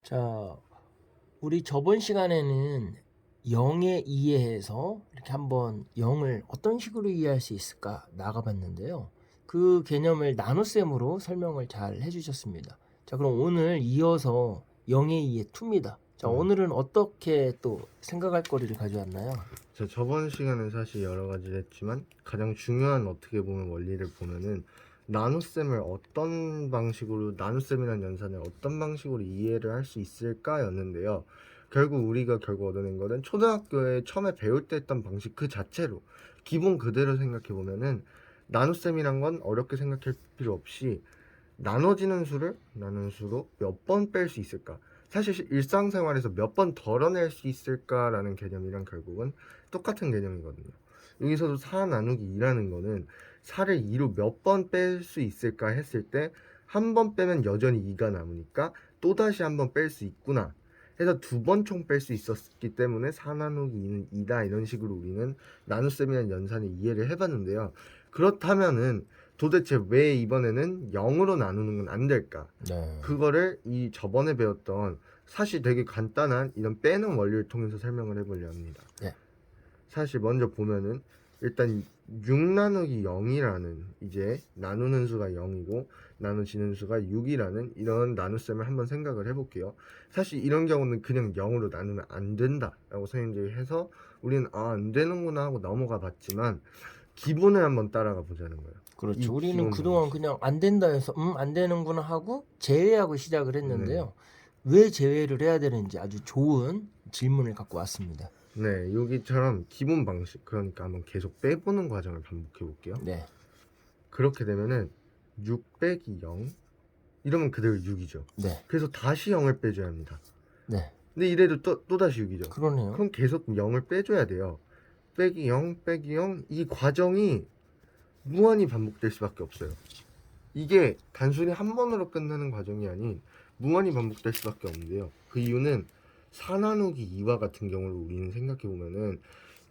자, 우리 저번 시간에는 0에 이해해서 이렇게 한번 0을 어떤 식으로 이해할 수 있을까 나가봤는데요. 그 개념을 나눗셈으로 설명을 잘 해주셨습니다. 자, 그럼 오늘 이어서 0에 이해 2입니다. 자, 오늘은 어떻게 또 생각할 거리를 가져왔나요? 저번 시간은 사실 여러 가지를 했지만 가장 중요한 어떻게 보면 원리를 보면은 나눗셈을 어떤 방식으로 나눗셈이라는 연산을 어떤 방식으로 이해를 할 수 있을까였는데요. 결국 우리가 얻어낸 거는 초등학교에 처음에 배울 때 했던 방식 그 자체로 기본 그대로 생각해 보면은 나눗셈이란 건 어렵게 생각할 필요 없이 나눠지는 수를 나눈 수로 몇 번 뺄 수 있을까? 사실 일상생활에서 몇 번 덜어낼 수 있을까라는 개념이랑 결국은 똑같은 개념이거든요. 여기서도 4 나누기 2라는 거는 4를 2로 몇 번 뺄 수 있을까 했을 때 한 번 빼면 여전히 2가 남으니까 또다시 한 번 뺄 수 있구나 해서 두 번 총 뺄 수 있었기 때문에 4 나누기 2는 2다 이런 식으로 우리는 나눗셈이라는 연산을 이해를 해봤는데요. 그렇다면은 도대체 왜 이번에는 0으로 나누는 건 안 될까? 네. 그거를 이 저번에 배웠던 사실 되게 간단한 이런 빼는 원리를 통해서 설명을 해보려 합니다. 네. 사실 먼저 보면은 일단 6 나누기 0이라는 이제 나누는 수가 0이고 나눠지는 수가 6이라는 이런 나눗셈을 한번 생각을 해볼게요. 사실 이런 경우는 그냥 0으로 나누면 안 된다라고 선생님들이 해서 우리는 안 되는구나 하고 넘어가 봤지만 기본을 한번 따라가 보자는 거예요. 그렇죠. 우리는 기본 그동안 방식. 그냥 안 된다 해서 안 되는구나 하고 제외하고 시작을 했는데요. 왜 제외를 해야 되는지 아주 좋은 질문을 갖고 왔습니다. 네, 여기처럼 기본 방식, 그러니까 한번 계속 빼보는 과정을 반복해 볼게요. 네. 그렇게 되면은 6 빼기 0 이러면 그대로 6이죠. 네. 그래서 다시 0을 빼줘야 합니다. 네. 근데 이래도 또다시 6이죠. 그러네요. 그럼 계속 0을 빼줘야 돼요. 빼기 0, 빼기 0, 이 과정이 무한히 반복될 수밖에 없어요. 이게 단순히 한 번으로 끝나는 과정이 아닌 무한히 반복될 수밖에 없는데요. 그 이유는 4 나누기 2와 같은 경우를 우리는 생각해 보면은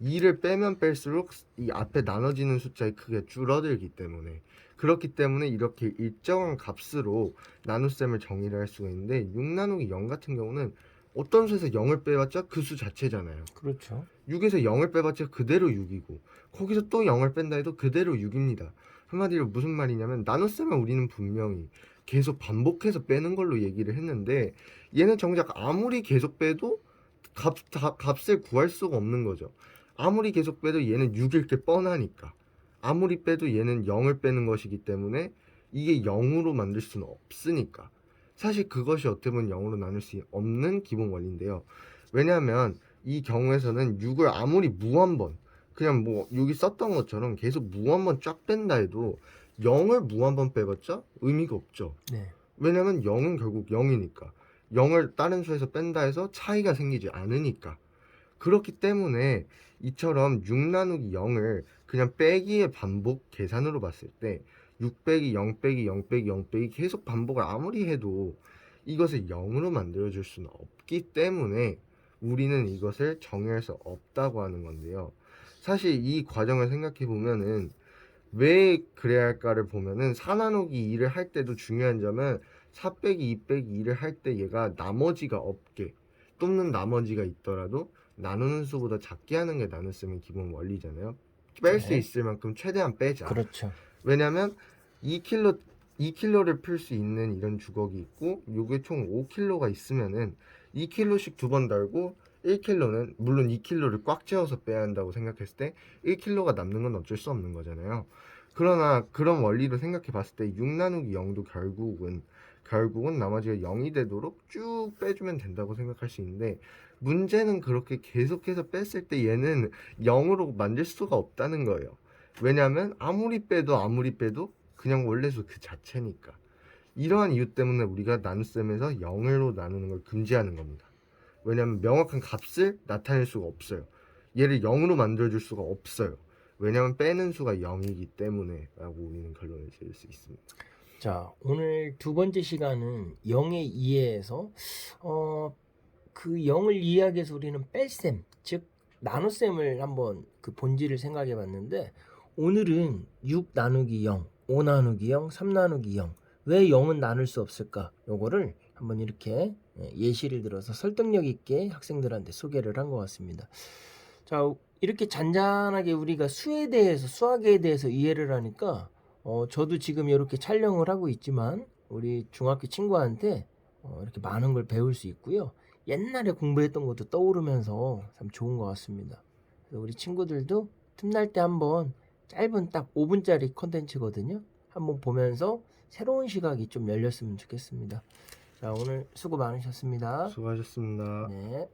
2를 빼면 뺄수록 이 앞에 나눠지는 숫자의 크기가 줄어들기 때문에 그렇기 때문에 이렇게 일정한 값으로 나눗셈을 정의를 할 수가 있는데 6 나누기 0 같은 경우는 어떤 수에서 0을 빼봤자 그 수 자체잖아요. 그렇죠. 6에서 0을 빼봤자 그대로 6이고 거기서 또 0을 뺀다 해도 그대로 6입니다. 한마디로 무슨 말이냐면 나눗셈을 우리는 분명히 계속 반복해서 빼는 걸로 얘기를 했는데 얘는 정작 아무리 계속 빼도 값을 구할 수가 없는 거죠. 아무리 계속 빼도 얘는 6일 게 뻔하니까 아무리 빼도 얘는 0을 빼는 것이기 때문에 이게 0으로 만들 수는 없으니까 사실 그것이 어떻게 보면 0으로 나눌 수 없는 기본 원리인데요. 왜냐하면 이 경우에서는 6을 아무리 무한번 그냥 뭐 여기 썼던 것처럼 계속 무한번 쫙 뺀다 해도 0을 무한번 빼봤자 의미가 없죠. 네. 왜냐면 0은 결국 0이니까 0을 다른 수에서 뺀다 해서 차이가 생기지 않으니까 그렇기 때문에 이처럼 6 나누기 0을 그냥 빼기의 반복 계산으로 봤을 때 6 빼기 0 빼기 0 빼기 0 빼기 계속 반복을 아무리 해도 이것을 0으로 만들어줄 수는 없기 때문에 우리는 이것을 정의할 수 없다고 하는 건데요. 사실 이 과정을 생각해 보면은 왜 그래야 할까를 보면은 4 나누기 2를 할 때도 중요한 점은 4 빼기 2 빼기 2를 할 때 얘가 나머지가 없게 또는 나머지가 있더라도 나누는 수보다 작게 하는 게 나눗셈의 기본 원리잖아요. 뺄 수 네. 있을 만큼 최대한 빼자. 그렇죠. 왜냐면 2kg를 풀 수 있는 이런 주걱이 있고 요게 총 5kg가 있으면은 2kg씩 두 번 달고 1kg는 물론 2kg를 꽉 채워서 빼야 한다고 생각했을 때 1kg가 남는 건 어쩔 수 없는 거잖아요. 그러나 그런 원리로 생각해 봤을 때 6 나누기 0도 결국은 나머지가 0이 되도록 쭉 빼주면 된다고 생각할 수 있는데 문제는 그렇게 계속해서 뺐을 때 얘는 0으로 만들 수가 없다는 거예요. 왜냐하면 아무리 빼도 그냥 원래수 그 자체니까. 이러한 이유 때문에 우리가 나눗셈에서 0으로 나누는 걸 금지하는 겁니다. 왜냐하면 명확한 값을 나타낼 수가 없어요. 얘를 0으로 만들어줄 수가 없어요. 왜냐하면 빼는 수가 0이기 때문에 라고 우리는 결론을 지을 수 있습니다. 자, 오늘 두 번째 시간은 0에 이해해서 그 0을 이해하기 위해서 우리는 뺄셈, 즉 나눗셈을 한번 그 본질을 생각해 봤는데 오늘은 6 나누기 0, 5 나누기 0, 3 나누기 0. 왜 0은 나눌 수 없을까? 요거를 한번 이렇게 예시를 들어서 설득력 있게 학생들한테 소개를 한 것 같습니다. 자, 이렇게 잔잔하게 우리가 수에 대해서, 수학에 대해서 이해를 하니까 저도 지금 이렇게 촬영을 하고 있지만 우리 중학교 친구한테 이렇게 많은 걸 배울 수 있고요. 옛날에 공부했던 것도 떠오르면서 참 좋은 것 같습니다. 그래서 우리 친구들도 틈날 때 한번 짧은 딱 5분짜리 컨텐츠거든요. 한번 보면서 새로운 시각이 좀 열렸으면 좋겠습니다. 자, 오늘 수고 많으셨습니다. 수고하셨습니다. 네.